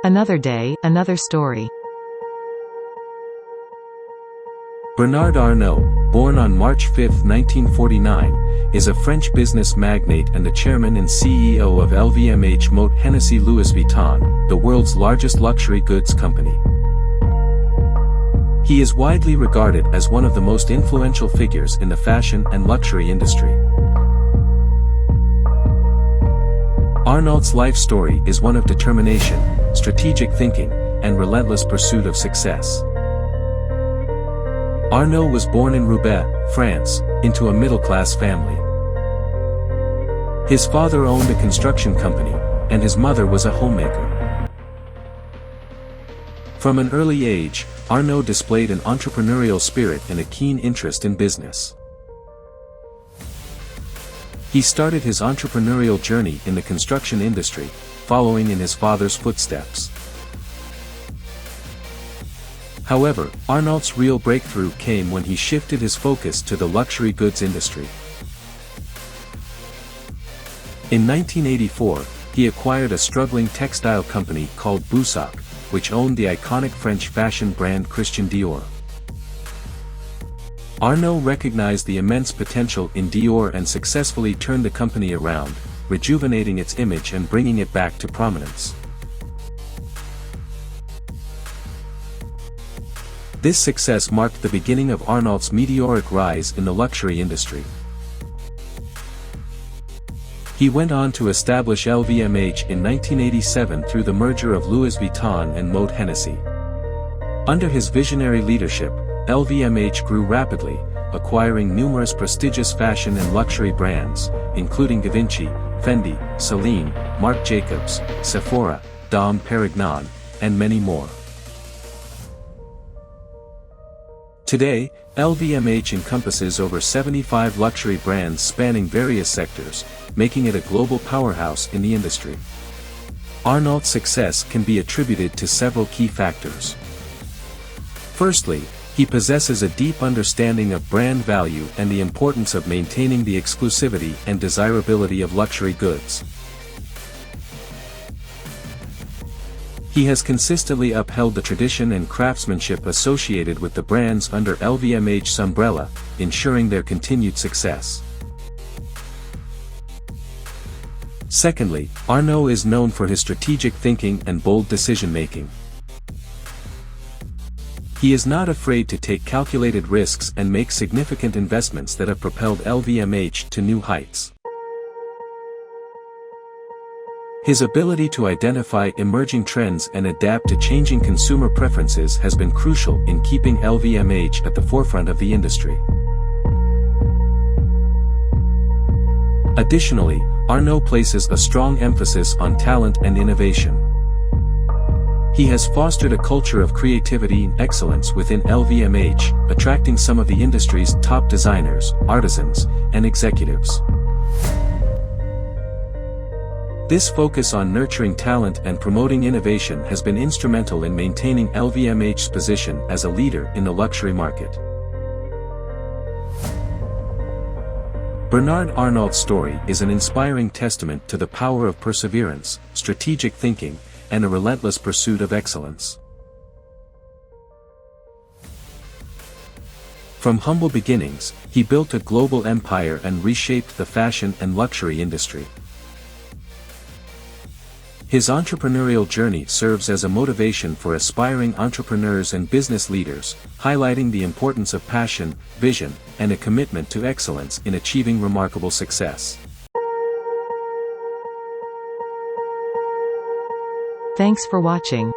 Another day, another story. Bernard Arnault, born on March 5, 1949, is a French business magnate and the chairman and CEO of LVMH Moët Hennessy Louis Vuitton, the world's largest luxury goods company. He is widely regarded as one of the most influential figures in the fashion and luxury industry. Arnault's life story is one of determination, strategic thinking, and relentless pursuit of success. Arnault was born in Roubaix, France, into a middle-class family. His father owned a construction company, and his mother was a homemaker. From an early age, Arnault displayed an entrepreneurial spirit and a keen interest in business. He started his entrepreneurial journey in the construction industry, following in his father's footsteps. However, Arnault's real breakthrough came when he shifted his focus to the luxury goods industry. In 1984, he acquired a struggling textile company called Boussac, which owned the iconic French fashion brand Christian Dior. Arnault recognized the immense potential in Dior and successfully turned the company around, rejuvenating its image and bringing it back to prominence. This success marked the beginning of Arnault's meteoric rise in the luxury industry. He went on to establish LVMH in 1987 through the merger of Louis Vuitton and Moët Hennessy. Under his visionary leadership, LVMH grew rapidly, acquiring numerous prestigious fashion and luxury brands, including Givenchy, Fendi, Celine, Marc Jacobs, Sephora, Dom Perignon, and many more. Today, LVMH encompasses over 75 luxury brands spanning various sectors, making it a global powerhouse in the industry. Arnault's success can be attributed to several key factors. Firstly, he possesses a deep understanding of brand value and the importance of maintaining the exclusivity and desirability of luxury goods. He has consistently upheld the tradition and craftsmanship associated with the brands under LVMH's umbrella, ensuring their continued success. Secondly, Arnault is known for his strategic thinking and bold decision-making. He is not afraid to take calculated risks and make significant investments that have propelled LVMH to new heights. His ability to identify emerging trends and adapt to changing consumer preferences has been crucial in keeping LVMH at the forefront of the industry. Additionally, Arnault places a strong emphasis on talent and innovation. He has fostered a culture of creativity and excellence within LVMH, attracting some of the industry's top designers, artisans, and executives. This focus on nurturing talent and promoting innovation has been instrumental in maintaining LVMH's position as a leader in the luxury market. Bernard Arnault's story is an inspiring testament to the power of perseverance, strategic thinking, and a relentless pursuit of excellence. From humble beginnings, he built a global empire and reshaped the fashion and luxury industry. His entrepreneurial journey serves as a motivation for aspiring entrepreneurs and business leaders, highlighting the importance of passion, vision, and a commitment to excellence in achieving remarkable success. Thanks for watching.